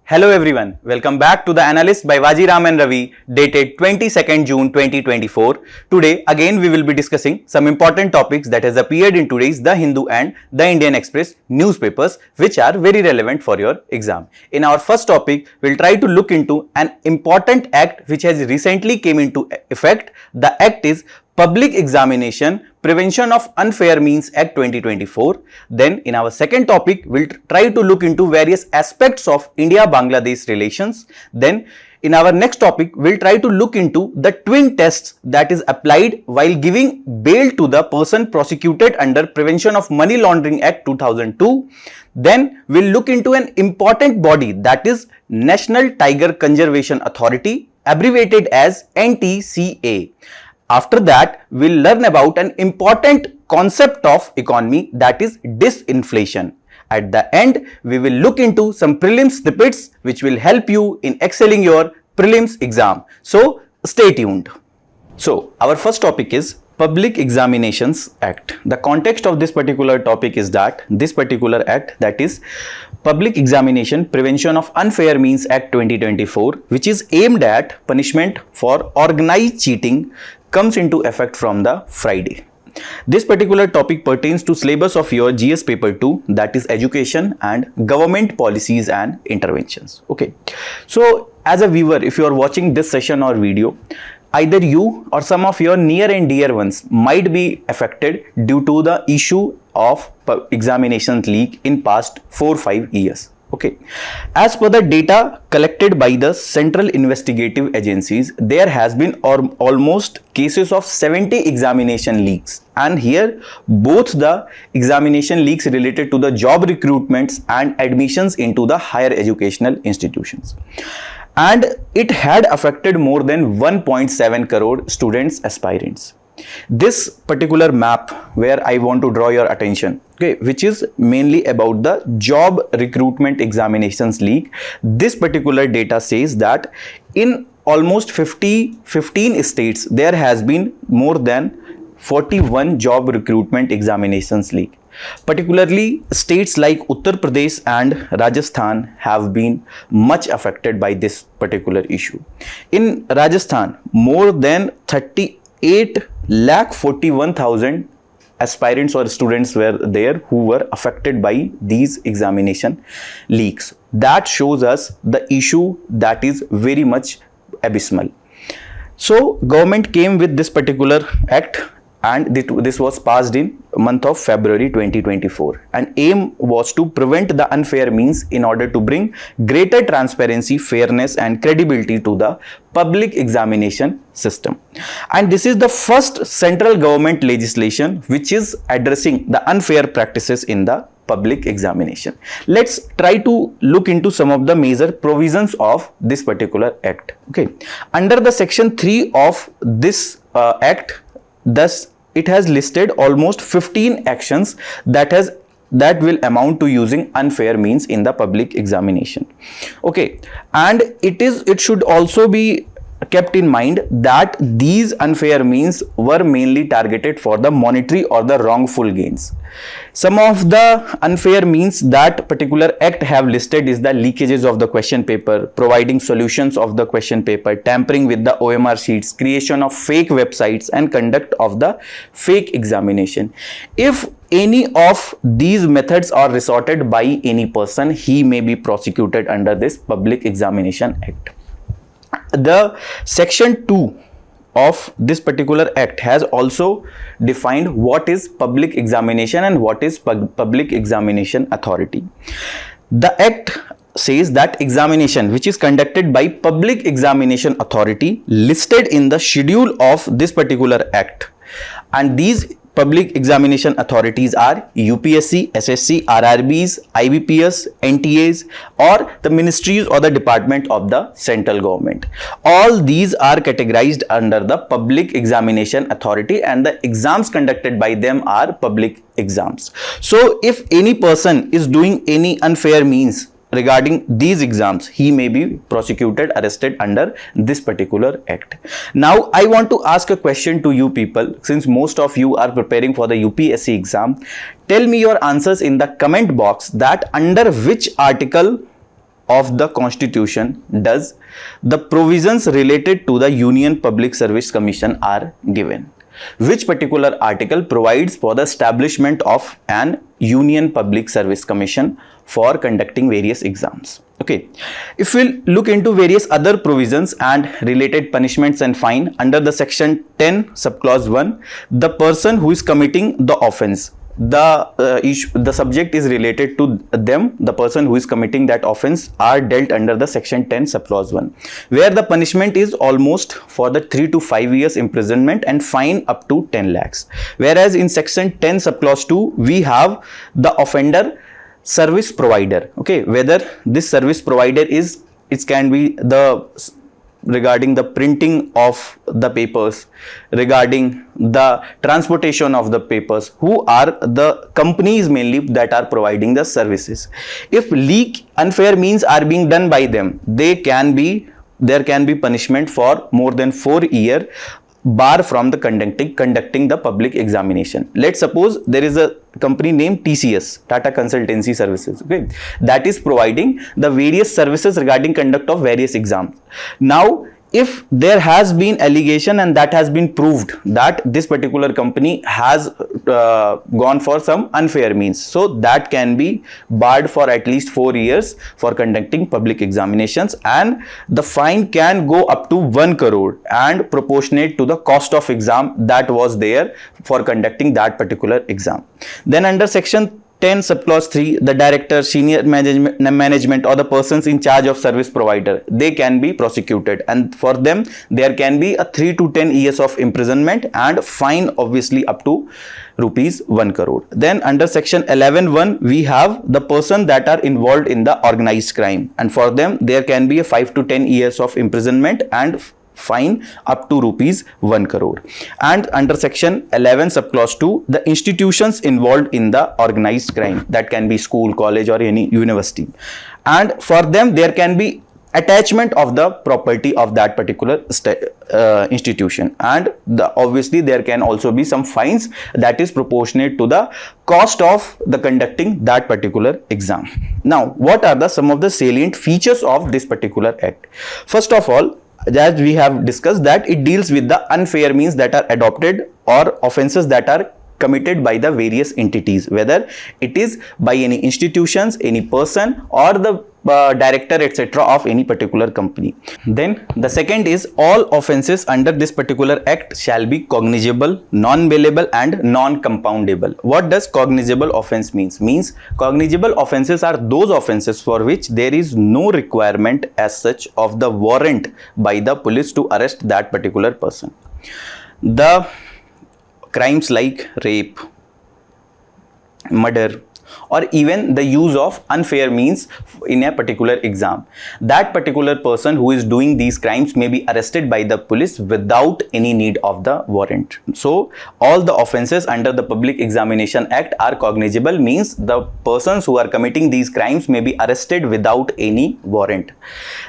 Hello everyone, welcome back to the Analyst by Vajiram and Ravi, dated 22nd June 2024. Today again we will be discussing some important topics that has appeared in today's The Hindu and The Indian Express newspapers which are very relevant for your exam. In our first topic, we'll try to look into an important act which has recently came into effect. The act is Public Examination Prevention of Unfair Means Act 2024. Then in our second topic, we'll try to look into various aspects of India-Bangladesh relations. Then in our next topic, we'll try to look into the twin tests that is applied while giving bail to the person prosecuted under Prevention of Money Laundering Act 2002. Then we'll look into an important body, that is National Tiger Conservation Authority, abbreviated as NTCA. After that, we'll learn about an important concept of economy, that is disinflation. At the end, we will look into some prelims snippets which will help you in excelling your prelims exam. So stay tuned. So our first topic is Public Examinations Act. The context of this particular topic is that this particular act, that is Public Examination Prevention of Unfair Means Act 2024, which is aimed at punishment for organized cheating, comes into effect from the Friday. This particular topic pertains to syllabus of your GS paper 2, that is education and government policies and interventions. Okay, so as a viewer, if you are watching this session or video, either you or some of your near and dear ones might be affected due to the issue of examinations leak in past 4-5 years. Okay, as per the data collected by the central investigative agencies, there has been almost cases of 70 examination leaks, and here both the examination leaks related to the job recruitments and admissions into the higher educational institutions, and it had affected more than 1.7 crore students aspirants. This particular map where I want to draw your attention, okay, which is mainly about the job recruitment examinations leak. This particular data says that in almost 15 states there has been more than 41 job recruitment examinations leak. Particularly states like Uttar Pradesh and Rajasthan have been much affected by this particular issue. In Rajasthan, more than 38,41,000 aspirants or students were there who were affected by these examination leaks. That shows us the issue that is very much abysmal. So government came with this particular act, and this was passed in month of February 2024, and aim was to prevent the unfair means in order to bring greater transparency, fairness and credibility to the public examination system. And this is the first central government legislation which is addressing the unfair practices in the public examination. Let's try to look into some of the major provisions of this particular act. Okay, under the section 3 of this act, thus it has listed almost 15 actions that will amount to using unfair means in the public examination. Okay, and it should also be kept in mind that these unfair means were mainly targeted for the monetary or the wrongful gains. Some of the unfair means that particular act have listed is the leakages of the question paper, providing solutions of the question paper, tampering with the OMR sheets, creation of fake websites and conduct of the fake examination. If any of these methods are resorted by any person, he may be prosecuted under this Public Examination Act. The section 2 of this particular act has also defined what is public examination and what is public examination authority. The act says that examination which is conducted by public examination authority listed in the schedule of this particular act, and these public examination authorities are UPSC, SSC, RRBs, IBPS, NTAs, or the ministries or the department of the central government. All these are categorized under the Public Examination Authority, and the exams conducted by them are public exams. So if any person is doing any unfair means regarding these exams, he may be prosecuted, arrested under this particular act. Now I want to ask a question to you people, since most of you are preparing for the UPSC exam. Tell me your answers in the comment box, that under which article of the Constitution does the provisions related to the Union Public Service Commission are given? Which particular article provides for the establishment of an Union Public Service Commission for conducting various exams? Okay, if we look into various other provisions and related punishments and fine under the section 10 subclause 1, the person who is committing the offense, the subject is related to them, the person who is committing that offense are dealt under the section 10 subclause 1, where the punishment is almost for the 3 to 5 years imprisonment and fine up to 10 lakhs. Whereas in section 10 subclause 2, we have the offender service provider. Okay, whether this service provider is, it can be the regarding the printing of the papers, regarding the transportation of the papers, who are the companies mainly that are providing the services. If unfair means are being done by them, there can be punishment for more than 4 years, bar from the conducting the public examination. Let's suppose there is a company named TCS, Tata Consultancy Services, okay, that is providing the various services regarding conduct of various exams. Now, if there has been allegation and that has been proved that this particular company has gone for some unfair means, so that can be barred for at least 4 years for conducting public examinations, and the fine can go up to 1 crore and proportionate to the cost of exam that was there for conducting that particular exam. Then under section 10 subclause 3, the director, senior management or the persons in charge of service provider, they can be prosecuted, and for them there can be a 3 to 10 years of imprisonment and fine obviously up to rupees 1 crore. Then under section 11(1), we have the person that are involved in the organized crime, and for them there can be a 5 to 10 years of imprisonment and fine up to rupees 1 crore. And under section 11 subclause 2, the institutions involved in the organized crime, that can be school, college or any university, and for them there can be attachment of the property of that particular institution, and obviously there can also be some fines that is proportionate to the cost of the conducting that particular exam. Now, what are some of the salient features of this particular act? First of all, as we have discussed, that it deals with the unfair means that are adopted or offenses that are committed by the various entities, whether it is by any institutions, any person or the director etc. of any particular company. Then the second is, all offenses under this particular act shall be cognizable, non-bailable and non-compoundable. What does cognizable offense means? Means cognizable offenses are those offenses for which there is no requirement as such of the warrant by the police to arrest that particular person. The crimes like rape, murder, or even the use of unfair means in a particular exam, that particular person who is doing these crimes may be arrested by the police without any need of the warrant. So all the offenses under the Public Examination Act are cognizable, means the persons who are committing these crimes may be arrested without any warrant.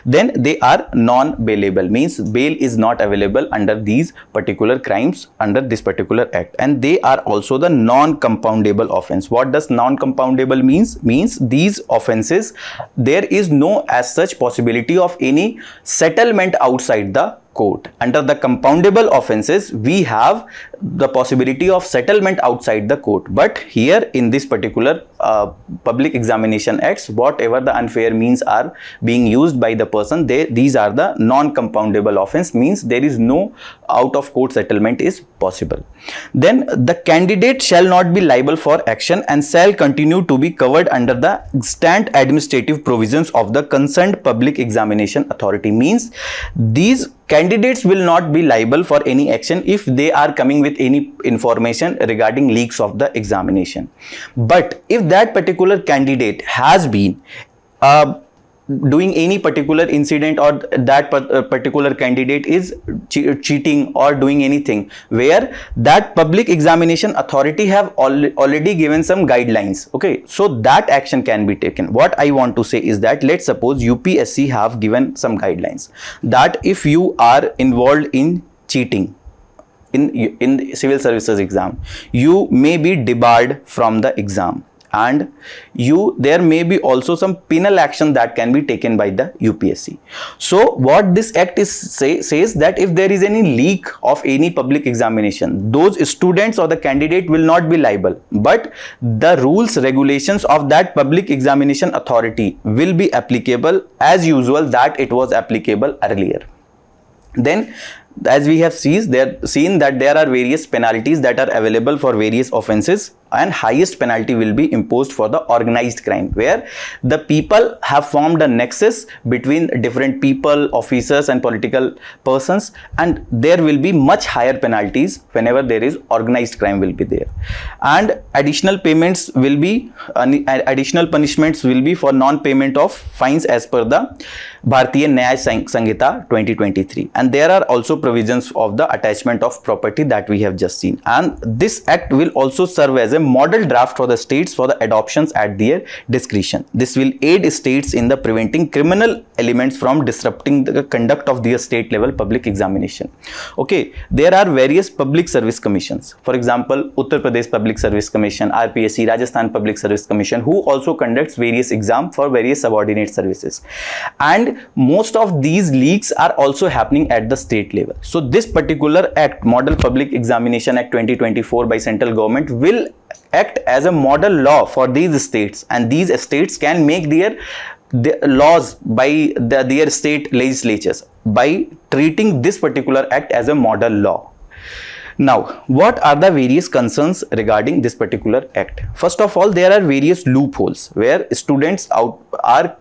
Then they are non-bailable, means bail is not available under these particular crimes under this particular act, and they are also the non-compoundable offense. What does non-compoundable means? Means these offenses there is no as such possibility of any settlement outside the court. Under the compoundable offenses, we have the possibility of settlement outside the court, but here in this particular Public Examination Acts, whatever the unfair means are being used by the person, these are the non-compoundable offense, means there is no out of court settlement is possible. Then the candidate shall not be liable for action and shall continue to be covered under the extant administrative provisions of the concerned public examination authority. Means these candidates will not be liable for any action if they are coming with any information regarding leaks of the examination. But if that particular candidate has been doing any particular incident, or that particular candidate is cheating or doing anything where that public examination authority have already given some guidelines, okay, so that action can be taken. What I want to say is that, let's suppose UPSC have given some guidelines that if you are involved in cheating in the civil services exam, you may be debarred from the exam, and there may be also some penal action that can be taken by the UPSC. So what this act says that if there is any leak of any public examination, those students or the candidate will not be liable, but the rules, regulations of that public examination authority will be applicable as usual that it was applicable earlier. Then, as we have seen that there are various penalties that are available for various offences, and highest penalty will be imposed for the organized crime, where the people have formed a nexus between different people, officers and political persons, and there will be much higher penalties whenever there is organized crime will be there. And additional punishments will be for non-payment of fines as per the Bharatiya Nyaya Sanhita 2023, and there are also provisions of the attachment of property that we have just seen. And this act will also serve as a model draft for the states for the adoptions at their discretion. This will aid states in the preventing criminal elements from disrupting the conduct of their state level public examination. Okay, there are various public service commissions. For example, Uttar Pradesh Public Service Commission, RPSC, Rajasthan Public Service Commission, who also conducts various exams for various subordinate services. And most of these leaks are also happening at the state level. So this particular act, Model Public Examination Act 2024 by central government, will act as a model law for these states, and these states can make their laws by their state legislatures by treating this particular act as a model law. Now, what are the various concerns regarding this particular act? First of all, there are various loopholes where students are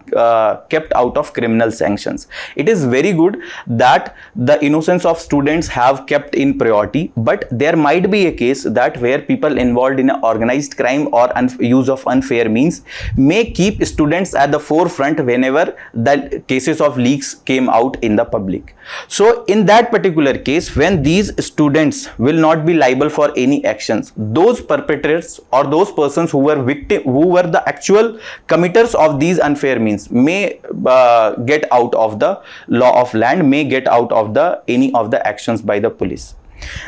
kept out of criminal sanctions. It is very good that the innocence of students have kept in priority, but there might be a case that where people involved in organized crime or use of unfair means may keep students at the forefront whenever the cases of leaks came out in the public. So in that particular case, when these students will not be liable for any actions, those perpetrators or those persons who were the actual committers of these unfair means may get out of the law of land, may get out of any of the actions by the police.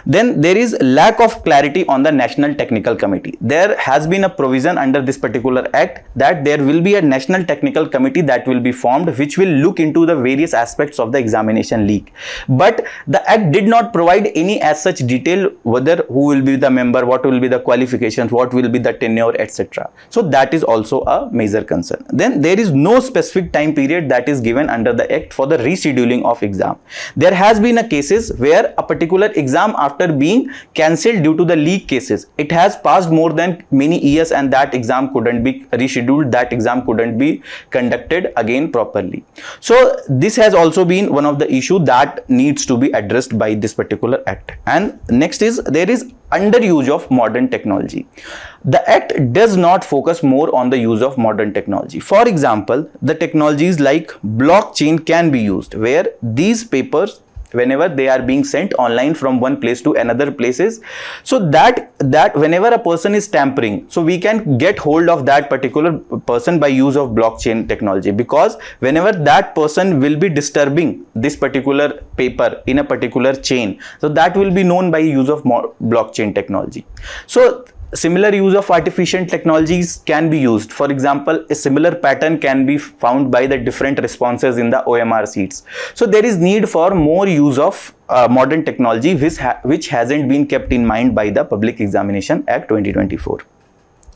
Then there is lack of clarity on the National Technical Committee. There has been a provision under this particular act that there will be a National Technical Committee that will be formed, which will look into the various aspects of the examination leak. But the act did not provide any as such detail, whether who will be the member, what will be the qualifications, what will be the tenure, etc. So that is also a major concern. Then there is no specific time period that is given under the act for the rescheduling of exam. There has been a cases where a particular exam after being cancelled due to the leak cases, it has passed more than many years and that exam couldn't be rescheduled, that exam couldn't be conducted again properly. So this has also been one of the issue that needs to be addressed by this particular act. And next is there is underuse of modern technology. The act does not focus more on the use of modern technology. For example, the technologies like blockchain can be used, where these papers, whenever they are being sent online from one place to another places, so that whenever a person is tampering, so we can get hold of that particular person by use of blockchain technology, because whenever that person will be disturbing this particular paper in a particular chain, so that will be known by use of blockchain technology. So similar use of artificial technologies can be used. For example, a similar pattern can be found by the different responses in the OMR sheets. So there is need for more use of modern technology, which hasn't been kept in mind by the Public Examination Act 2024.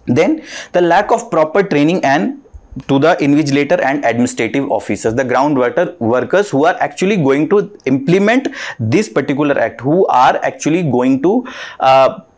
Then the lack of proper training and to the invigilator and administrative officers, the ground workers who are actually going to implement this particular act, who are actually going to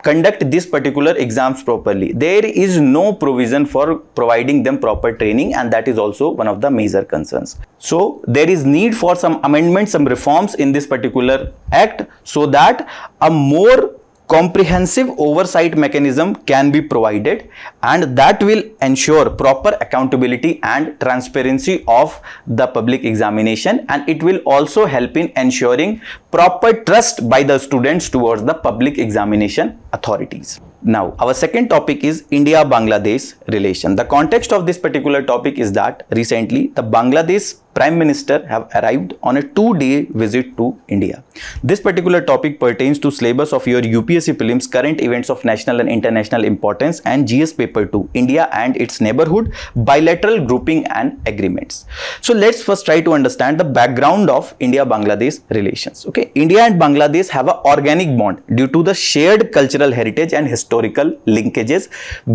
conduct this particular exams properly. There is no provision for providing them proper training, and that is also one of the major concerns. So there is need for some amendments, some reforms in this particular act, so that a more comprehensive oversight mechanism can be provided, and that will ensure proper accountability and transparency of the public examination, and it will also help in ensuring proper trust by the students towards the public examination authorities. Now, our second topic is India-Bangladesh relation. The context of this particular topic is that recently the Bangladesh Prime Minister have arrived on a 2-day visit to India. This particular topic pertains to syllabus of your UPSC prelims, current events of national and international importance, and GS paper 2, India and its neighborhood, bilateral grouping and agreements. So let's first try to understand the background of India-Bangladesh relations. Okay, India and Bangladesh have an organic bond due to the shared cultural heritage and historical linkages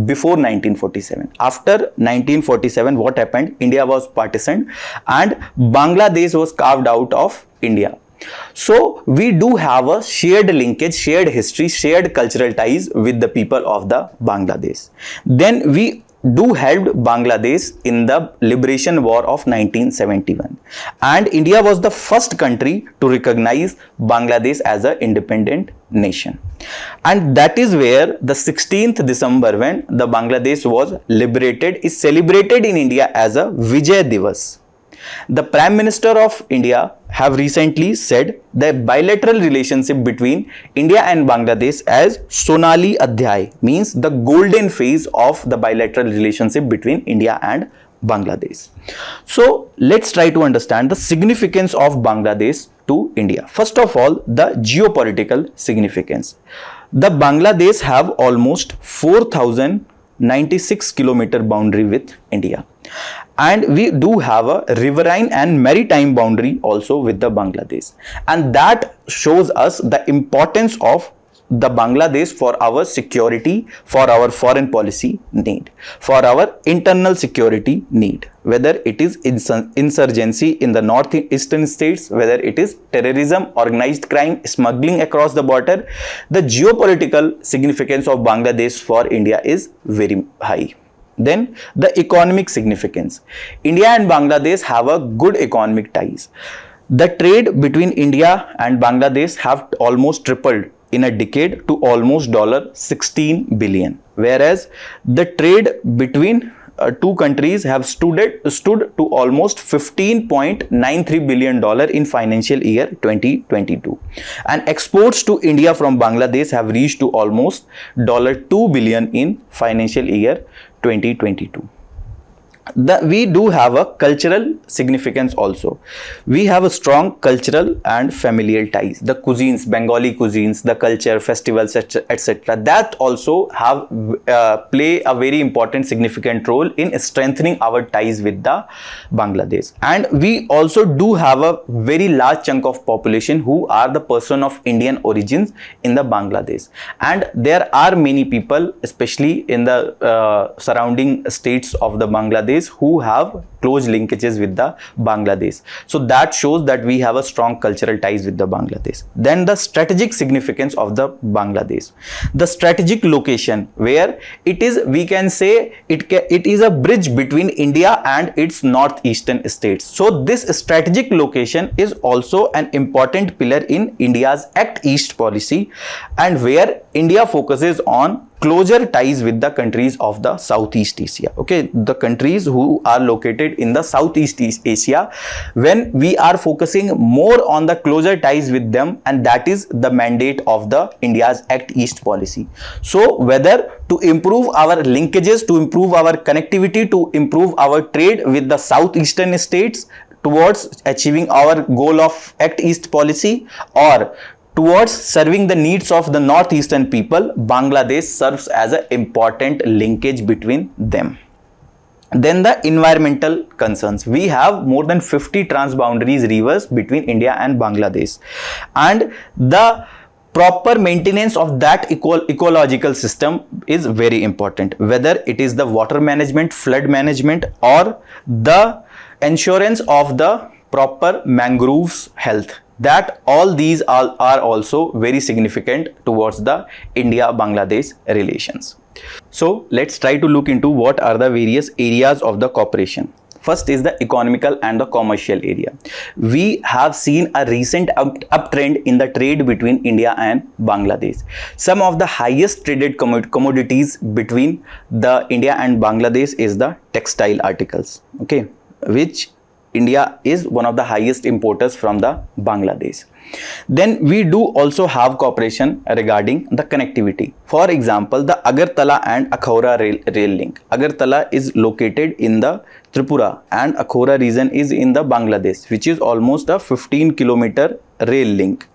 before 1947. After 1947, what happened? India was partitioned and Bangladesh was carved out of India. So we do have a shared linkage, shared history, shared cultural ties with the people of the Bangladesh. Then we do helped Bangladesh in the liberation war of 1971, and India was the first country to recognize Bangladesh as an independent nation. And that is where the 16th December, when the Bangladesh was liberated, is celebrated in India as a Vijay Divas. The Prime Minister of India have recently said the bilateral relationship between India and Bangladesh as Sonali Adhyay, means the golden phase of the bilateral relationship between India and Bangladesh. So let's try to understand the significance of Bangladesh to India. First of all, the geopolitical significance. The Bangladesh have almost 4,096 kilometer boundary with India. And we do have a riverine and maritime boundary also with the Bangladesh. And that shows us the importance of the Bangladesh for our security, for our foreign policy need, for our internal security need, whether it is insurgency in the northeastern states, whether it is terrorism, organized crime, smuggling across the border. The geopolitical significance of Bangladesh for India is very high. Then the economic significance. India and Bangladesh have a good economic ties. The trade between India and Bangladesh have almost tripled in a decade to almost $16 billion, whereas the trade between two countries have stood to almost $15.93 billion in financial year 2022, and exports to India from Bangladesh have reached to almost $2 billion in financial year 2022. We do have a cultural significance also. We have a strong cultural and familial ties. The cuisines, Bengali cuisines, the culture, festivals, etc. That also have play a very important significant role in strengthening our ties with the Bangladesh. And we also do have a very large chunk of population who are the person of Indian origins in the Bangladesh. And there are many people, especially in the surrounding states of the Bangladesh, who have close linkages with the Bangladesh. So that shows that we have a strong cultural ties with the Bangladesh. Then the strategic significance of the Bangladesh. The strategic location where it is, we can say it is a bridge between India and its northeastern states. So this strategic location is also an important pillar in India's Act East policy, and where India focuses on closer ties with the countries of the Southeast Asia. Okay, the countries who are located in the Southeast Asia, when we are focusing more on the closer ties with them, and that is the mandate of the India's Act East policy. So whether to improve our linkages, to improve our connectivity, to improve our trade with the southeastern states towards achieving our goal of Act East policy, or towards serving the needs of the northeastern people, Bangladesh serves as an important linkage between them. Then the environmental concerns. We have more than 50 transboundaries rivers between India and Bangladesh, and the proper maintenance of that ecological system is very important, whether it is the water management, flood management, or the insurance of the proper mangroves health. That all these are also very significant towards the India-Bangladesh relations. So let's try to look into what are the various areas of the cooperation. First is the economical and the commercial area. We have seen a recent uptrend in the trade between India and Bangladesh. Some of the highest traded commodities between the India and Bangladesh is the textile articles, okay, which India is one of the highest importers from the Bangladesh. Then we do also have cooperation regarding the connectivity. For example, the Agartala and Akhora rail link. Agartala is located in the Tripura and Akhora region is in the Bangladesh, which is almost a 15-kilometer rail link.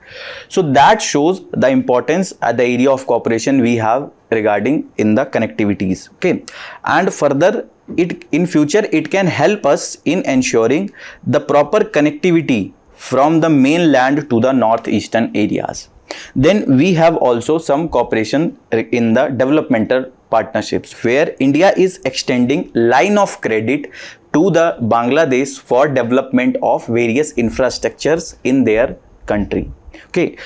So that shows the importance at the area of cooperation we have regarding in the connectivities. Okay, and further in future it can help us in ensuring the proper connectivity from the mainland to the northeastern areas. Then we have also some cooperation in the developmental partnerships where India is extending line of credit to the Bangladesh for development of various infrastructures in their country. Okay,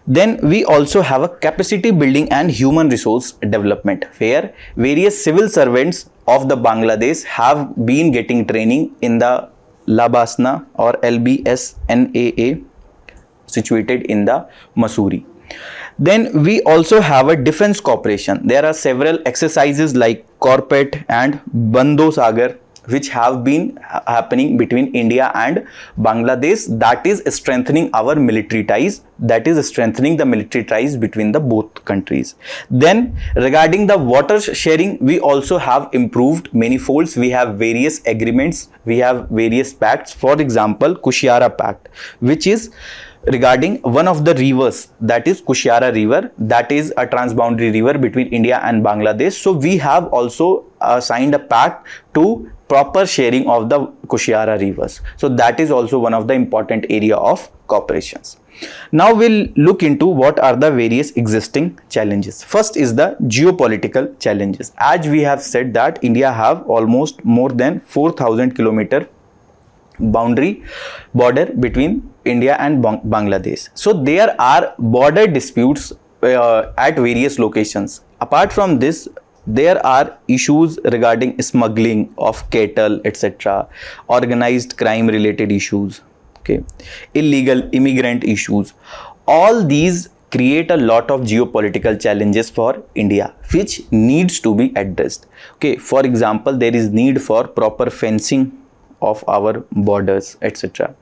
then we also have a capacity building and human resource development where various civil servants of the Bangladesh have been getting training in the Labasna or LBSNAA situated in the Mussoorie. Then we also have a defense cooperation. There are several exercises like Corpet and Bando Sagar which have been happening between India and Bangladesh, that is strengthening our military ties, that is strengthening the military ties between the both countries. Then regarding the water sharing, we also have improved many folds. We have various agreements, we have various pacts. For example, Kushiara Pact, which is regarding one of the rivers, that is Kushiara River, that is a transboundary river between India and Bangladesh. So we have also signed a pact to proper sharing of the Kushiara rivers. So that is also one of the important area of cooperations. Now we'll look into what are the various existing challenges. First is the geopolitical challenges. As we have said that India have almost more than 4,000 kilometer border between India and Bangladesh. So there are border disputes at various locations. Apart from this, there are issues regarding smuggling of cattle, etc., organized crime related issues, okay, illegal immigrant issues. All these create a lot of geopolitical challenges for India, which needs to be addressed. Okay, for example, there is need for proper fencing of our borders, etc.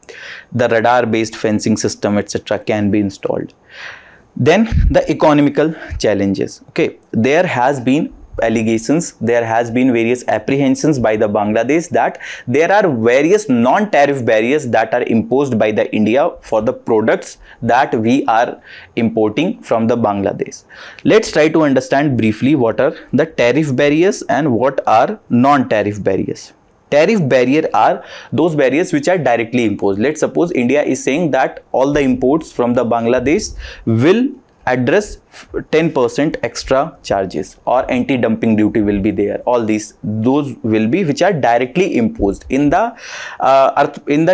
The radar based fencing system, etc., can be installed. Then the economical challenges. Okay, there has been allegations, there has been various apprehensions by the Bangladesh that there are various non-tariff barriers that are imposed by the India for the products that we are importing from the Bangladesh. Let's try to understand briefly what are the tariff barriers and what are non-tariff barriers. Tariff barrier are those barriers which are directly imposed. Let's suppose India is saying that all the imports from the Bangladesh will address 10% extra charges or anti-dumping duty will be there. All these, those will be which are directly imposed in the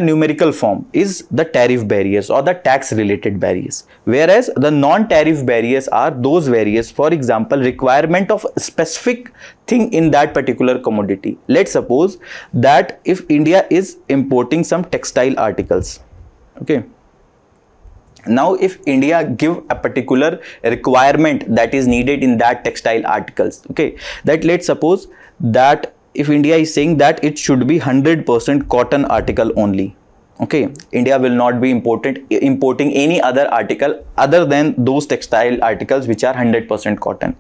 numerical form is the tariff barriers or the tax related barriers. Whereas the non-tariff barriers are those barriers, for example, requirement of specific thing in that particular commodity. Let's suppose that if India is importing some textile articles, okay, now if India give a particular requirement that is needed in that textile articles, okay, that let's suppose that if India is saying that it should be 100% cotton article only, okay, India will not be importing any other article other than those textile articles which are 100% cotton.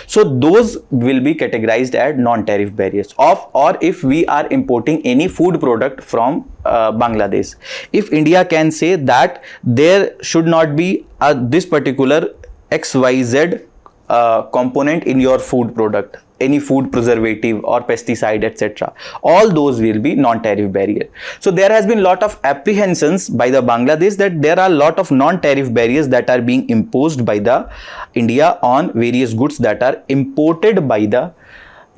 So those will be categorized as non-tariff barriers. Or if we are importing any food product from Bangladesh, if India can say that there should not be this particular XYZ component in your food product, any food preservative or pesticide, etc., all those will be non-tariff barrier. So there has been a lot of apprehensions by the Bangladesh that there are a lot of non-tariff barriers that are being imposed by the India on various goods that are imported by the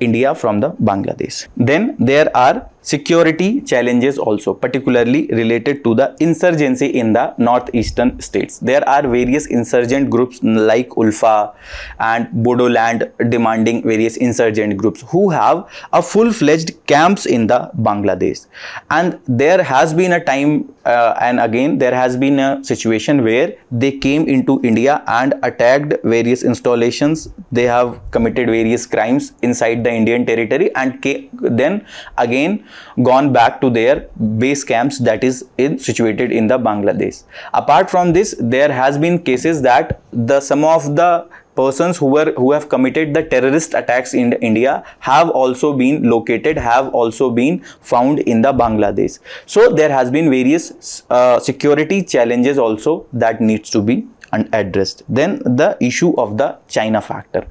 India from the Bangladesh. Then there are security challenges also, particularly related to the insurgency in the northeastern states. There are various insurgent groups like Ulfa and Bodoland demanding various insurgent groups who have a full-fledged camps in the Bangladesh. And there has been a time and again there has been a situation where they came into India and attacked various installations. They have committed various crimes inside the Indian territory and then again gone back to their base camps that is situated in the Bangladesh. Apart from this, there has been cases that some of the persons who have committed the terrorist attacks in India have also been located, have also been found in the Bangladesh. So there has been various security challenges also that needs to be addressed. Then the issue of the China factor.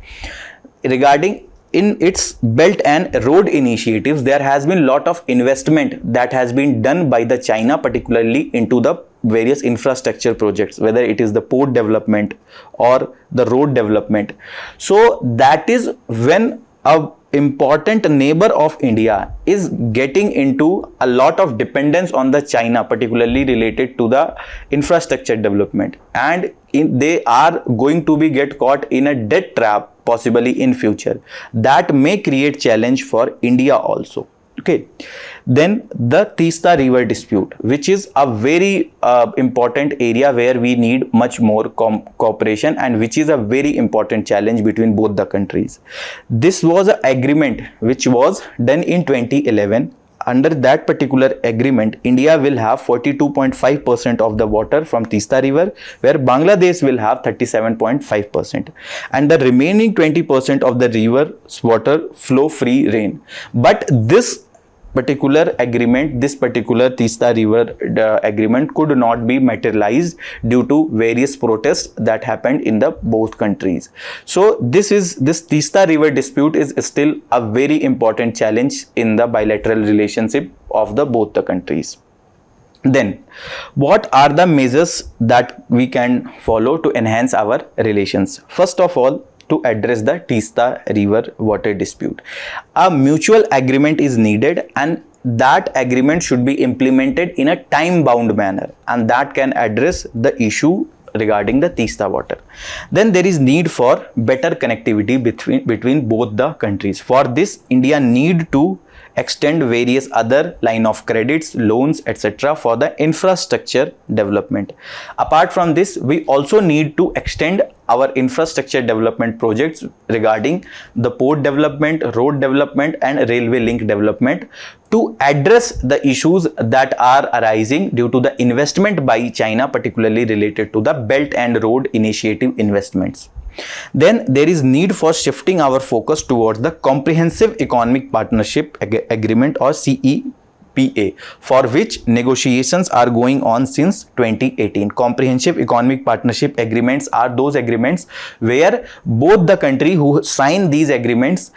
Regarding in its Belt and Road initiatives, there has been lot of investment that has been done by the China, particularly into the various infrastructure projects, whether it is the port development or the road development. So that is when a important neighbor of India is getting into a lot of dependence on the China, particularly related to the infrastructure development, and they are going to be get caught in a debt trap possibly in future. That may create challenge for India also. Okay, then the Teesta River dispute, which is a very important area where we need much more cooperation, and which is a very important challenge between both the countries. This was an agreement which was done in 2011. Under that particular agreement, India will have 42.5% of the water from Teesta River, where Bangladesh will have 37.5%, and the remaining 20% of the river's water flow free rain. But this particular agreement, this particular Teesta River agreement could not be materialized due to various protests that happened in the both countries. So this Teesta River dispute is still a very important challenge in the bilateral relationship of both the countries. Then what are the measures that we can follow to enhance our relations? First of all, to address the Teesta River water dispute, a mutual agreement is needed, and that agreement should be implemented in a time-bound manner, and that can address the issue regarding the Teesta water. Then there is need for better connectivity between both the countries. For this, India need to extend various other line of credits, loans, etc. for the infrastructure development. Apart from this, we also need to extend our infrastructure development projects regarding the port development, road development, and railway link development to address the issues that are arising due to the investment by China, particularly related to the Belt and Road Initiative investments. Then there is need for shifting our focus towards the Comprehensive Economic Partnership Agreement, or CEPA, for which negotiations are going on since 2018. Comprehensive Economic Partnership Agreements are those agreements where both the country who sign these agreements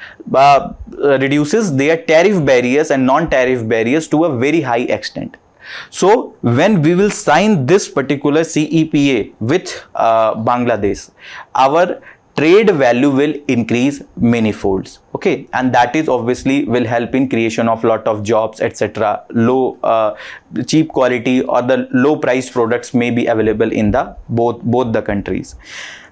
reduces their tariff barriers and non-tariff barriers to a very high extent. So when we will sign this particular CEPA with Bangladesh, our trade value will increase many folds. Okay, and that is obviously will help in creation of lot of jobs, etc. Cheap quality or the low price products may be available in the both the countries.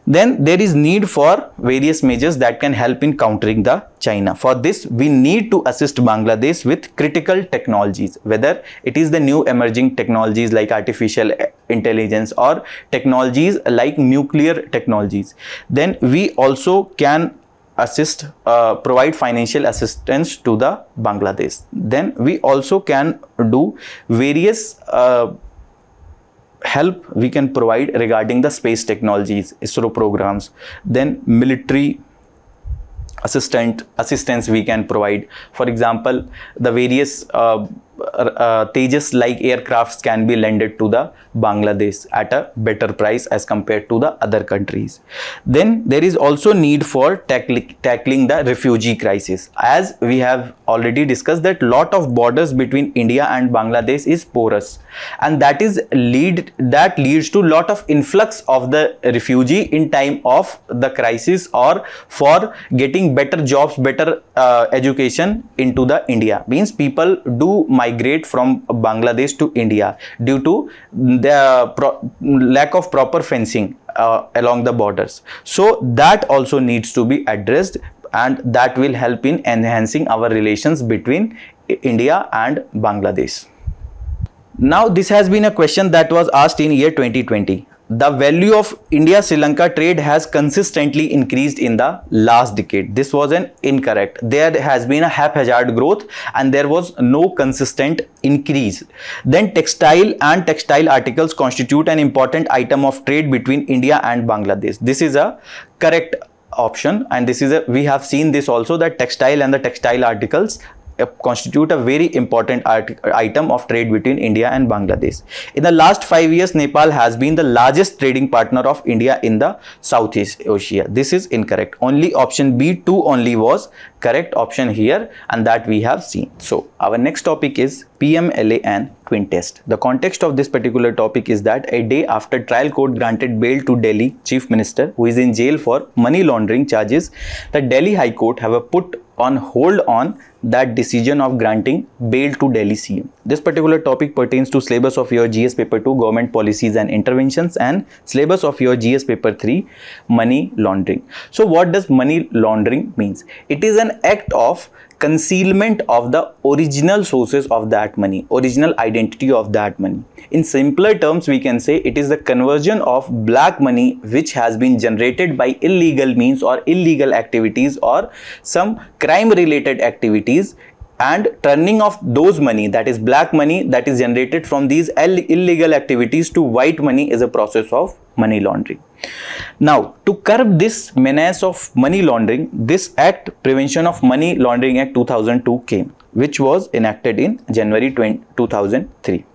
Then there is need for various measures that can help in countering the China. For this, we need to assist Bangladesh with critical technologies, whether it is the new emerging technologies like artificial intelligence or technologies like nuclear technologies. Then we also can assist, provide financial assistance to the Bangladesh. Then we also can do various help we can provide regarding the space technologies, ISRO programs. Then military assistance we can provide. For example, the various Tejas like aircrafts can be lended to the Bangladesh at a better price as compared to the other countries. Then there is also need for tackling the refugee crisis. As we have already discussed that lot of borders between India and Bangladesh is porous, and that leads to lot of influx of the refugee in time of the crisis or for getting better jobs, better education into the India. Means people do migrate from Bangladesh to India due to the lack of proper fencing along the borders. So that also needs to be addressed, and that will help in enhancing our relations between India and Bangladesh. Now this has been a question that was asked in year 2020. the value of India-Sri Lanka trade has consistently increased in the last decade. This was an incorrect. There has been a haphazard growth and there was no consistent increase. Then textile and textile articles constitute an important item of trade between India and Bangladesh. This is a correct option, and this is a, we have seen this also, that textile and the textile articles constitute a very important item of trade between India and Bangladesh. In the last 5 years, Nepal has been the largest trading partner of India in the Southeast Asia. This is incorrect. Only option B2 only was correct option here, and that we have seen. So our next topic is PMLA and twin test. The context of this particular topic is that a day after trial court granted bail to Delhi Chief Minister, who is in jail for money laundering charges, the Delhi High Court have put on hold on that decision of granting bail to Delhi CM. This particular topic pertains to syllabus of your GS paper 2, government policies and interventions, and syllabus of your GS paper 3, money laundering. So what does money laundering means? It is an act of concealment of the original sources of that money, original identity of that money. In simpler terms, we can say it is the conversion of black money which has been generated by illegal means or illegal activities or some crime related activities, and turning of those money, that is black money that is generated from these illegal activities, to white money is a process of money laundering. Now, to curb this menace of money laundering, this Act, Prevention of Money Laundering Act 2002 came, which was enacted in January 2003.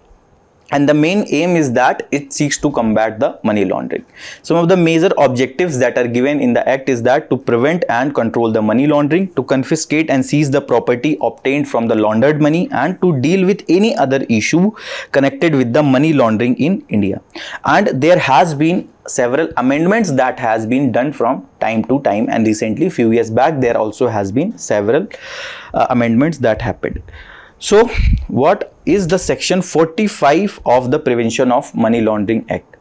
And the main aim is that it seeks to combat the money laundering. Some of the major objectives that are given in the act is that to prevent and control the money laundering, to confiscate and seize the property obtained from the laundered money, and to deal with any other issue connected with the money laundering in India. And there has been several amendments that has been done from time to time, and recently few years back there also has been several amendments that happened. So what is the section 45 of the Prevention of Money Laundering Act?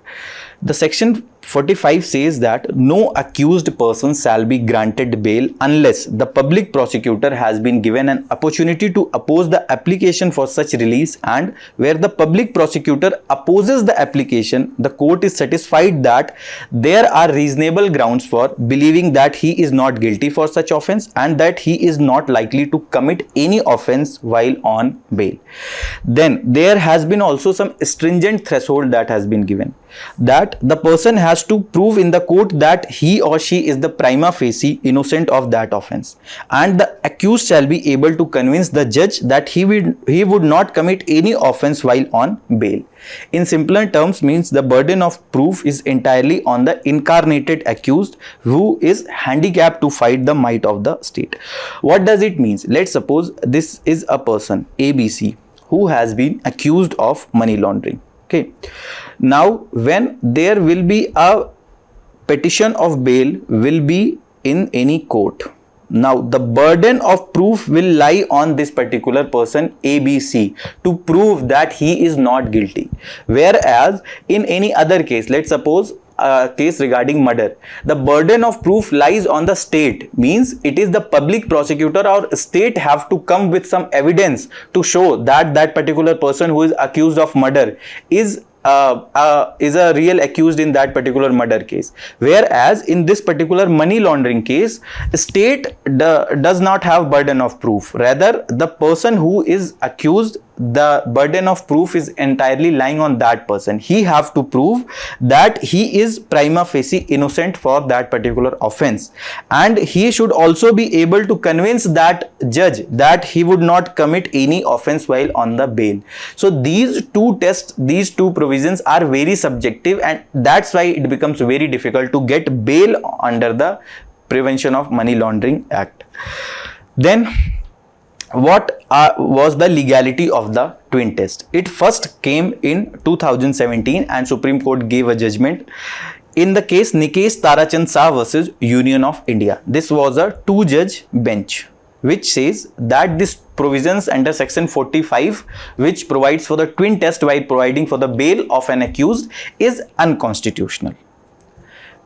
The section 45 says that no accused person shall be granted bail unless the public prosecutor has been given an opportunity to oppose the application for such release, and where the public prosecutor opposes the application, the court is satisfied that there are reasonable grounds for believing that he is not guilty for such offense and that he is not likely to commit any offense while on bail. Then there has been also some stringent threshold that has been given, that the person has to prove in the court that he or she is the prima facie innocent of that offense, and the accused shall be able to convince the judge that he would not commit any offense while on bail. In simpler terms, means the burden of proof is entirely on the incarnated accused, who is handicapped to fight the might of the state. What does it mean? Let's suppose this is a person ABC who has been accused of money laundering. Okay, now when there will be a petition of bail will be in any court, now the burden of proof will lie on this particular person ABC to prove that he is not guilty. Whereas in any other case, let's suppose a case regarding murder, the burden of proof lies on the state, means it is the public prosecutor or state have to come with some evidence to show that that particular person who is accused of murder is a real accused in that particular murder case. Whereas in this particular money laundering case, state does not have burden of proof. Rather, the person who is accused, the burden of proof is entirely lying on that person. He have to prove that he is prima facie innocent for that particular offense, and he should also be able to convince that judge that he would not commit any offense while on the bail. So these two tests, these two provisions are very subjective, and that's why it becomes very difficult to get bail under the Prevention of Money Laundering Act. Then what was the legality of the twin test? It first came in 2017 and Supreme Court gave a judgment in the case Nikesh Tarachand Shah versus Union of India. This was a two-judge bench which says that this provisions under section 45, which provides for the twin test while providing for the bail of an accused, is unconstitutional.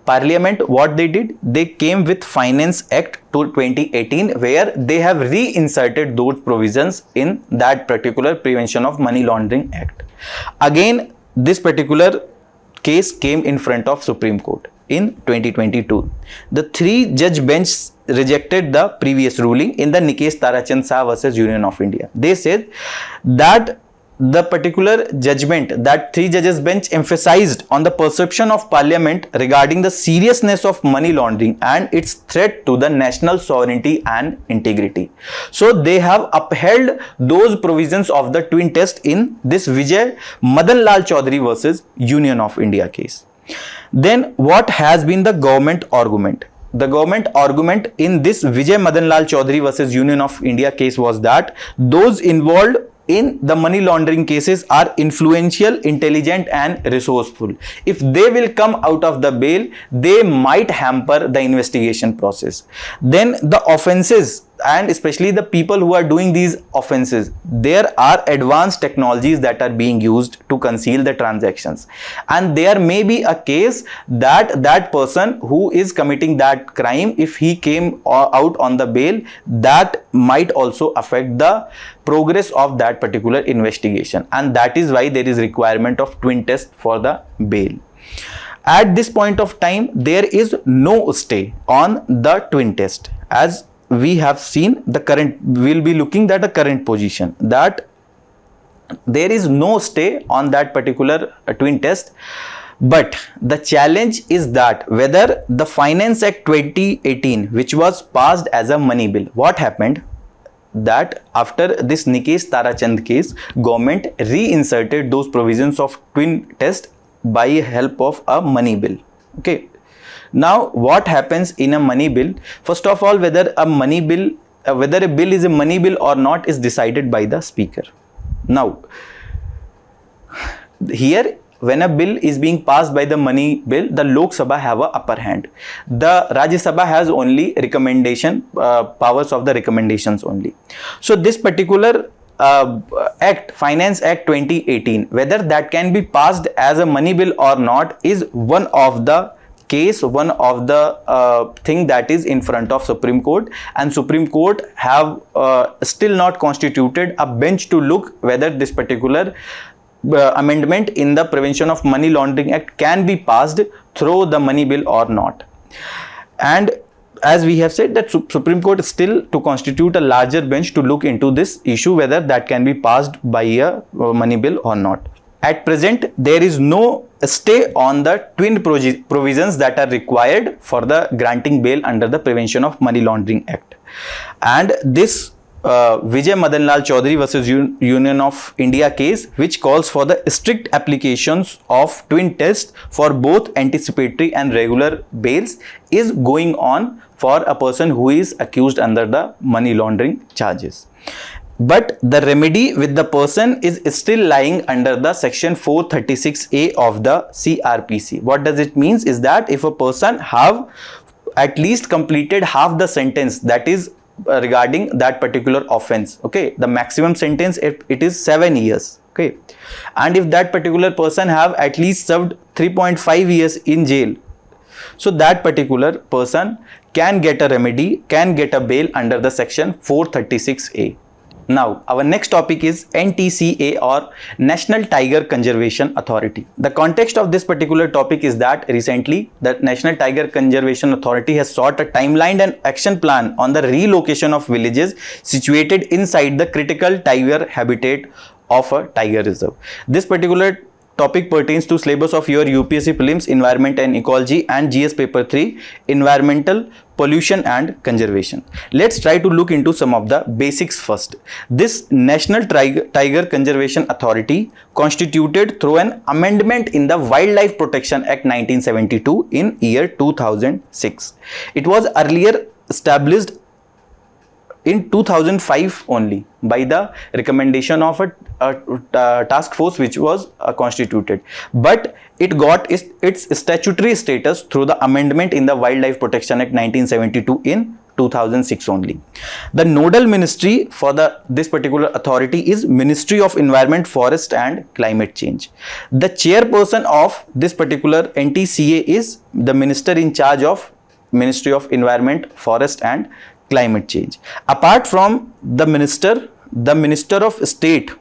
Parliament, what they did, they came with Finance Act to 2018, where they have reinserted those provisions in that particular Prevention of Money Laundering Act. Again, this particular case came in front of Supreme Court in 2022. The 3-judge bench rejected the previous ruling in the Nikesh Tarachand Shah versus Union of India. They said that the particular judgment, that 3 judges bench emphasized on the perception of Parliament regarding the seriousness of money laundering and its threat to the national sovereignty and integrity. So they have upheld those provisions of the twin test in this Vijay Madan Lal Chaudhary versus Union of India case. Then what has been the government argument? The government argument in this Vijay Madan Lal Chaudhary versus Union of India case was that those involved in the money laundering cases are influential, intelligent and resourceful. If they will come out of the bail, they might hamper the investigation process. Then the offenses, and especially the people who are doing these offenses, there are advanced technologies that are being used to conceal the transactions, and there may be a case that that person who is committing that crime, if he came out on the bail, that might also affect the progress of that particular investigation, and that is why there is requirement of twin test for the bail. At this point of time, there is no stay on the twin test. As we have seen the current, we will be looking at the current position, that there is no stay on that particular twin test. But the challenge is that whether the Finance Act 2018, which was passed as a money bill, what happened? That after this Nikesh Tarachand case, government reinserted those provisions of twin test by help of a money bill. Okay. Now, what happens in a money bill? First of all, whether a money bill, whether a bill is a money bill or not is decided by the speaker. Now, here, when a bill is being passed by the money bill, the Lok Sabha have a upper hand. The Rajya Sabha has only recommendation, powers of the recommendations only. So, this particular Act, Finance Act 2018, whether that can be passed as a money bill or not is one of the case, one of the thing that is in front of Supreme Court, and Supreme Court have still not constituted a bench to look whether this particular amendment in the Prevention of Money Laundering Act can be passed through the money bill or not. And as we have said, that Supreme Court is still to constitute a larger bench to look into this issue whether that can be passed by a money bill or not. At present, there is no stay on the twin provisions that are required for the granting bail under the Prevention of Money Laundering Act. And this Vijay Madan Lal Chaudhary versus Union of India case, which calls for the strict applications of twin test for both anticipatory and regular bails, is going on for a person who is accused under the money laundering charges. But the remedy with the person is still lying under the section 436A of the CRPC. What does it mean is that if a person have at least completed half the sentence, that is regarding that particular offense, okay, the maximum sentence, it is 7 years, okay, and if that particular person have at least served 3.5 years in jail, so that particular person can get a remedy, can get a bail under the section 436A. Now, our next topic is NTCA, or National Tiger Conservation Authority. The context of this particular topic is that recently the National Tiger Conservation Authority has sought a timeline and action plan on the relocation of villages situated inside the critical tiger habitat of a tiger reserve. This particular topic pertains to syllabus of your UPSC Prelims Environment and Ecology and GS paper 3 Environmental, Pollution and Conservation. Let's try to look into some of the basics first. This National Tiger Conservation Authority constituted through an amendment in the Wildlife Protection Act 1972 in year 2006. It was earlier established in 2005 only by the recommendation of a task force which was constituted, but it got its statutory status through the amendment in the Wildlife Protection Act 1972 in 2006 only. The nodal ministry for this particular authority is Ministry of Environment, Forest and Climate Change. The chairperson of this particular NTCA is the minister in charge of Ministry of Environment, Forest and Climate Change. Apart from the Minister of State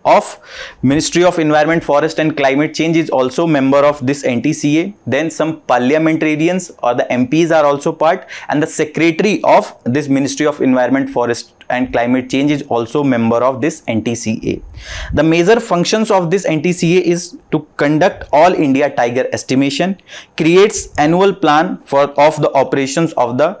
of Ministry of Environment, Forest and Climate Change is also member of this NTCA. Then some parliamentarians or the MPs are also part, and the secretary of this Ministry of Environment, Forest and Climate Change is also member of this NTCA. The major functions of this NTCA is to conduct all India tiger estimation, creates annual plan of the operations of the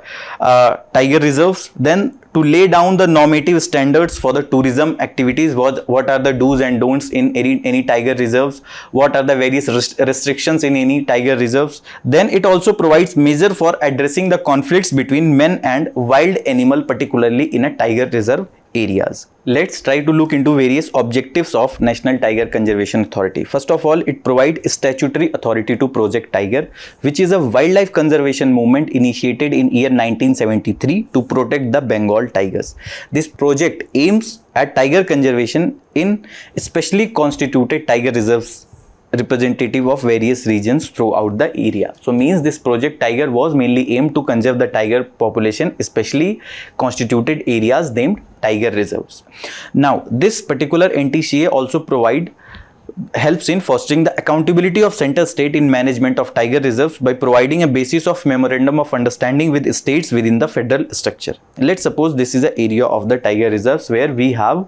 tiger reserves, then to lay down the normative standards for the tourism activities, what are the do's and don'ts in any tiger reserves, what are the various restrictions in any tiger reserves. Then it also provides measure for addressing the conflicts between men and wild animal, particularly in a tiger reserve areas. Let's try to look into various objectives of National Tiger Conservation Authority. First of all, it provides statutory authority to Project Tiger, which is a wildlife conservation movement initiated in year 1973 to protect the Bengal tigers. This project aims at tiger conservation in specially constituted tiger reserves representative of various regions throughout the area. So means this Project Tiger was mainly aimed to conserve the tiger population, especially constituted areas named tiger reserves. Now this particular NTCA also helps in fostering the accountability of center state in management of tiger reserves by providing a basis of memorandum of understanding with states within the federal structure. Let's suppose this is an area of the tiger reserves where we have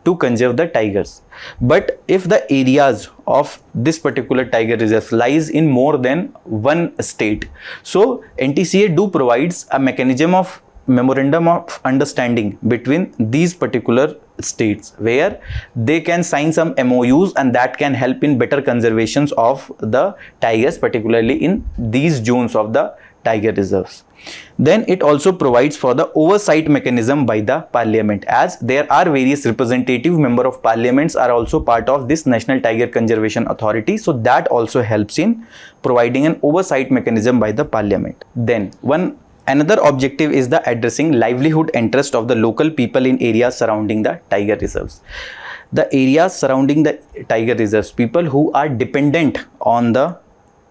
to conserve the tigers, but if the areas of this particular tiger reserve lies in more than one state, so NTCA provides a mechanism of memorandum of understanding between these particular states where they can sign some MOUs, and that can help in better conservations of the tigers, particularly in these zones of the tiger reserves. Then it also provides for the oversight mechanism by the parliament, as there are various representative member of parliaments are also part of this National Tiger Conservation Authority, so that also helps in providing an oversight mechanism by the parliament. Then another objective is the addressing livelihood interest of the local people in areas surrounding the tiger reserves. The areas surrounding the tiger reserves, people who are dependent on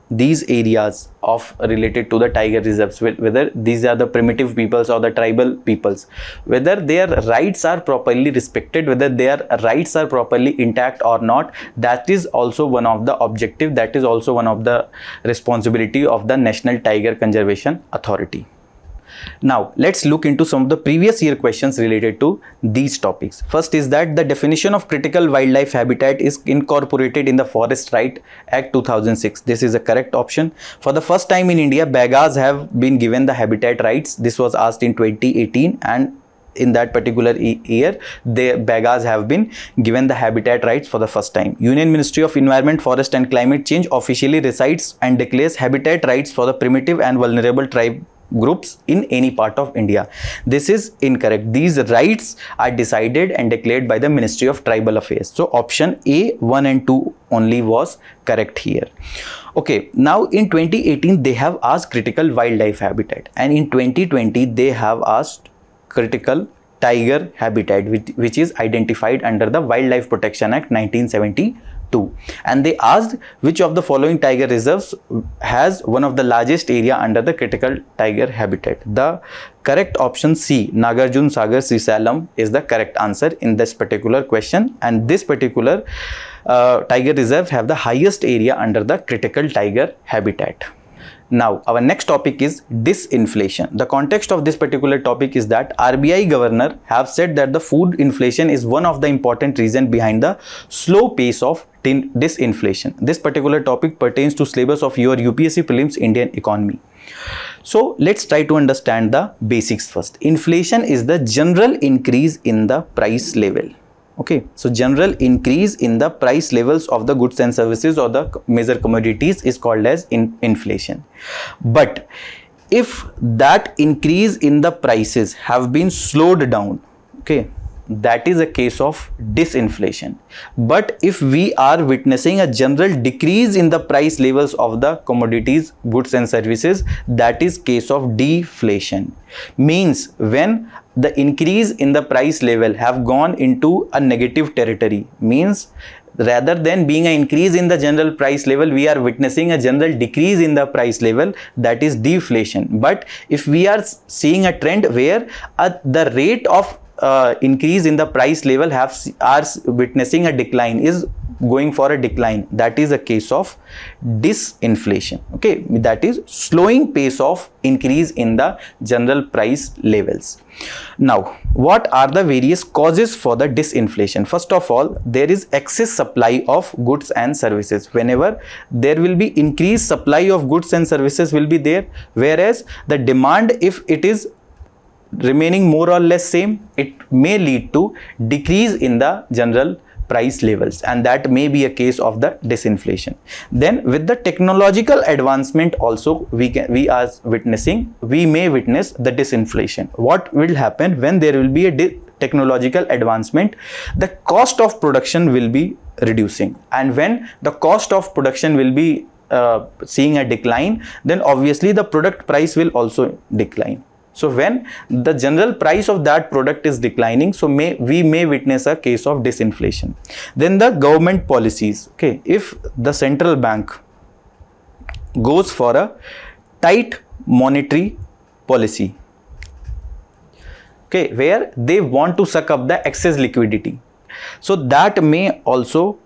these areas of related to the tiger reserves, whether these are the primitive peoples or the tribal peoples, whether their rights are properly respected, whether their rights are properly intact or not, that is also one of the objective, that is also one of the responsibility of the National Tiger Conservation Authority. Now let's look into some of the previous year questions related to these topics. First is that the definition of critical wildlife habitat is incorporated in the Forest Right Act 2006. This is a correct option. For the first time in India, Bagas have been given the habitat rights. This was asked in 2018, and in that particular year, the Bagas have been given the habitat rights for the first time. Union Ministry of Environment, Forest and Climate Change officially recites and declares habitat rights for the primitive and vulnerable tribe groups in any part of India. This is incorrect. These rights are decided and declared by the Ministry of Tribal Affairs. So option A, 1 and 2 only was correct here. Okay, now in 2018 they have asked critical wildlife habitat, and in 2020 they have asked critical tiger habitat, which is identified under the Wildlife Protection Act 1972, and they asked which of the following tiger reserves has one of the largest area under the critical tiger habitat. The correct option C, Nagarjun Sagar Srisalam, is the correct answer in this particular question, and this particular tiger reserve have the highest area under the critical tiger habitat. Now our next topic is disinflation. The context of this particular topic is that RBI governor have said that the food inflation is one of the important reasons behind the slow pace of disinflation. This particular topic pertains to syllabus of your UPSC Prelims Indian economy. So let's try to understand the basics first. Inflation is the general increase in the price level. Okay, so general increase in the price levels of the goods and services or the major commodities is called as inflation. But if that increase in the prices have been slowed down, okay, that is a case of disinflation. But if we are witnessing a general decrease in the price levels of the commodities, goods and services, that is case of deflation. Means when the increase in the price level have gone into a negative territory, means rather than being an increase in the general price level, we are witnessing a general decrease in the price level, that is deflation. But if we are seeing a trend where the rate of increase in the price level are witnessing a decline, is going for a decline, that is a case of disinflation. Okay, that is slowing pace of increase in the general price levels. Now, what are the various causes for the disinflation? First of all, there is excess supply of goods and services. Whenever there will be increased supply of goods and services will be there, whereas the demand, if it is remaining more or less same, it may lead to decrease in the general price levels, and that may be a case of the disinflation. Then with the technological advancement also we may witness the disinflation. What will happen when there will be a technological advancement? The cost of production will be reducing, and when the cost of production will be seeing a decline, then obviously the product price will also decline. So when the general price of that product is declining, so we may witness a case of disinflation. Then the government policies. Okay, if the central bank goes for a tight monetary policy, okay, where they want to suck up the excess liquidity, so that may also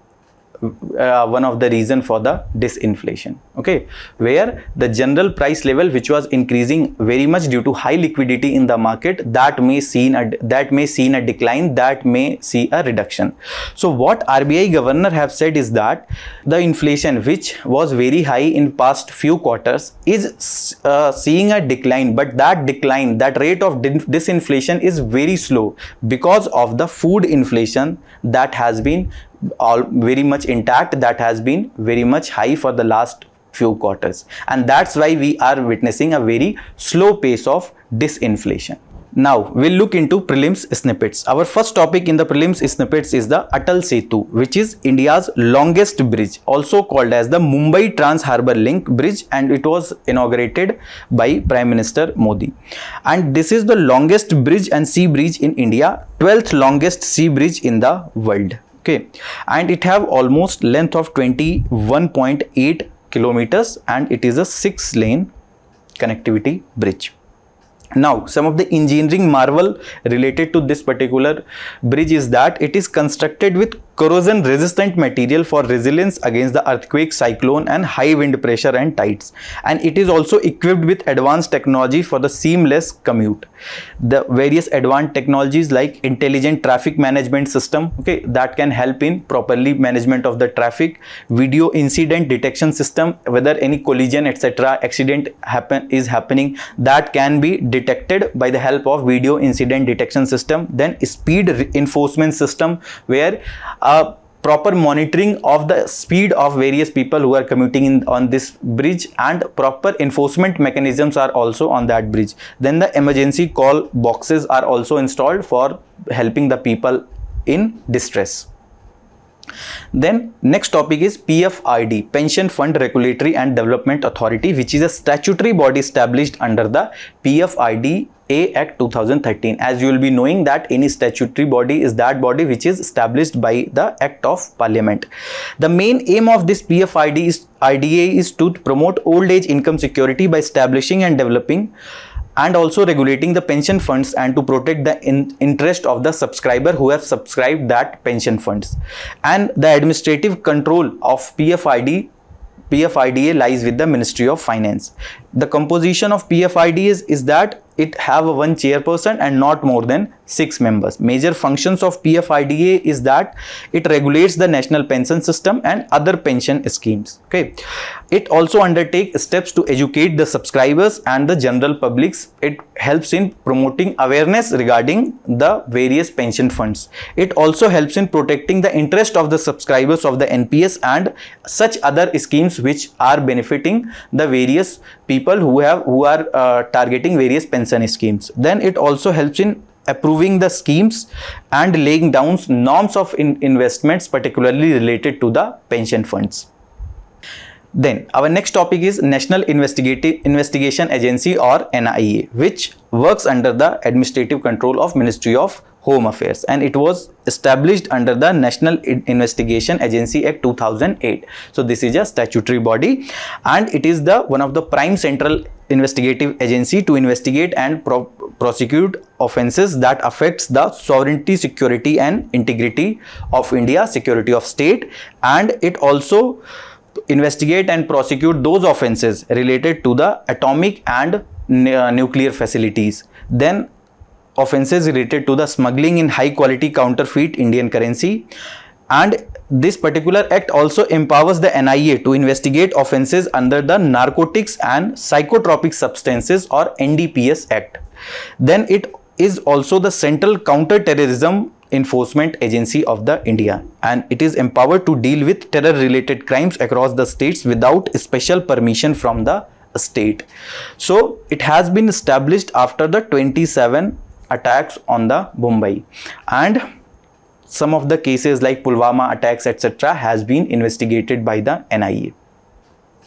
one of the reason for the disinflation. Okay, where the general price level which was increasing very much due to high liquidity in the market, that may see a decline, that may see a reduction. So what RBI governor have said is that the inflation which was very high in past few quarters is seeing a decline, but that decline, that rate of disinflation is very slow because of the food inflation that has been very much intact, that has been very much high for the last few quarters, and that's why we are witnessing a very slow pace of disinflation. Now we'll look into prelims snippets. Our first topic in the prelims snippets is the Atal Setu, which is India's longest bridge, also called as the Mumbai Trans Harbour Link Bridge, and it was inaugurated by Prime Minister Modi. And this is the longest bridge and sea bridge in India, 12th longest sea bridge in the world. Okay, and it have almost length of 21.8 kilometers, and it is a 6-lane connectivity bridge. Now, some of the engineering marvel related to this particular bridge is that it is constructed with corrosion resistant material for resilience against the earthquake, cyclone and high wind pressure and tides, and it is also equipped with advanced technology for the seamless commute. The various advanced technologies like intelligent traffic management system, okay, that can help in properly management of the traffic, video incident detection system, whether any collision etc accident is happening, that can be detected by the help of video incident detection system. Then speed enforcement system, where proper monitoring of the speed of various people who are commuting on this bridge, and proper enforcement mechanisms are also on that bridge. Then the emergency call boxes are also installed for helping the people in distress. Then next topic is PFRD, Pension Fund Regulatory and Development Authority, which is a statutory body established under the PFRD Act 2013. As you will be knowing that any statutory body is that body which is established by the Act of Parliament. The main aim of this PFRDA is to promote old age income security by establishing and developing and also regulating the pension funds, and to protect the interest of the subscriber who have subscribed that pension funds. And the administrative control of PFRDA lies with the Ministry of Finance. The composition of PFRDA is that it have one chairperson and not more than 6 members. Major functions of PFRDA is that it regulates the national pension system and other pension schemes. Okay, it also undertakes steps to educate the subscribers and the general publics. It helps in promoting awareness regarding the various pension funds. It also helps in protecting the interest of the subscribers of the NPS and such other schemes which are benefiting the various people who are targeting various pension schemes. Then it also helps in approving the schemes and laying down norms of investments particularly related to the pension funds. Then our next topic is National Investigation Agency or NIA, which works under the administrative control of Ministry of Home Affairs, and it was established under the National Investigation Agency Act 2008. So this is a statutory body, and it is the one of the prime central investigative agency to investigate and prosecute offences that affects the sovereignty, security and integrity of India, security of state, and it also investigate and prosecute those offences related to the atomic and nuclear facilities. Then offences related to the smuggling in high quality counterfeit Indian currency, and this particular act also empowers the NIA to investigate offences under the Narcotics and Psychotropic Substances or NDPS Act. Then it is also the central counter-terrorism enforcement agency of the India, and it is empowered to deal with terror related crimes across the states without special permission from the state. So it has been established after the 27 attacks on the Mumbai, and some of the cases like Pulwama attacks etc. has been investigated by the NIA.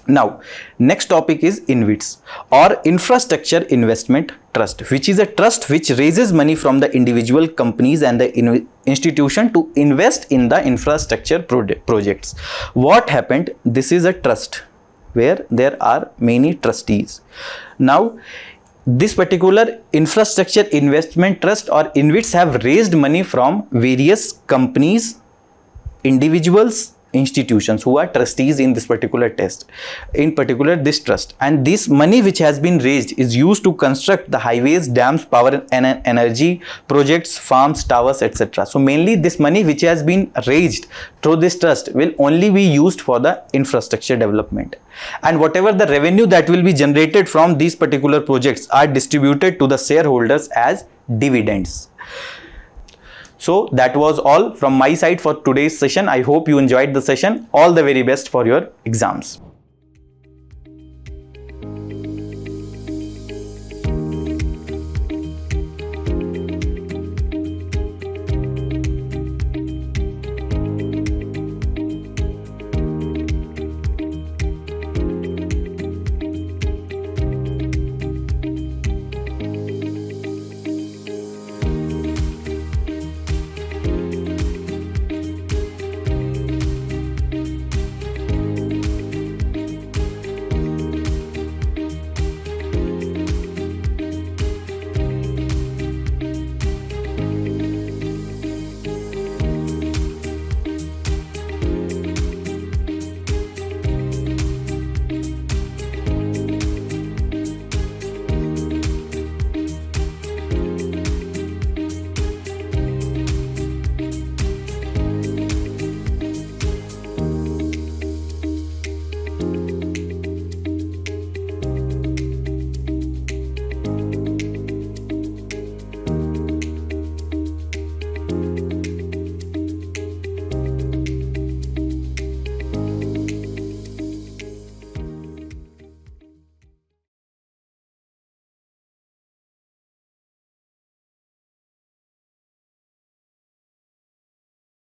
Now, next topic is InvITs or Infrastructure Investment Trust, which is a trust which raises money from the individual companies and the institution to invest in the infrastructure projects. What happened? This is a trust where there are many trustees. Now, this particular Infrastructure Investment Trust or InvITs have raised money from various companies, individuals, institutions who are trustees in this particular this trust, and this money which has been raised is used to construct the highways, dams, power and energy projects, farms, towers etc. So mainly this money which has been raised through this trust will only be used for the infrastructure development, and whatever the revenue that will be generated from these particular projects are distributed to the shareholders as dividends. So that was all from my side for today's session. I hope you enjoyed the session. All the very best for your exams.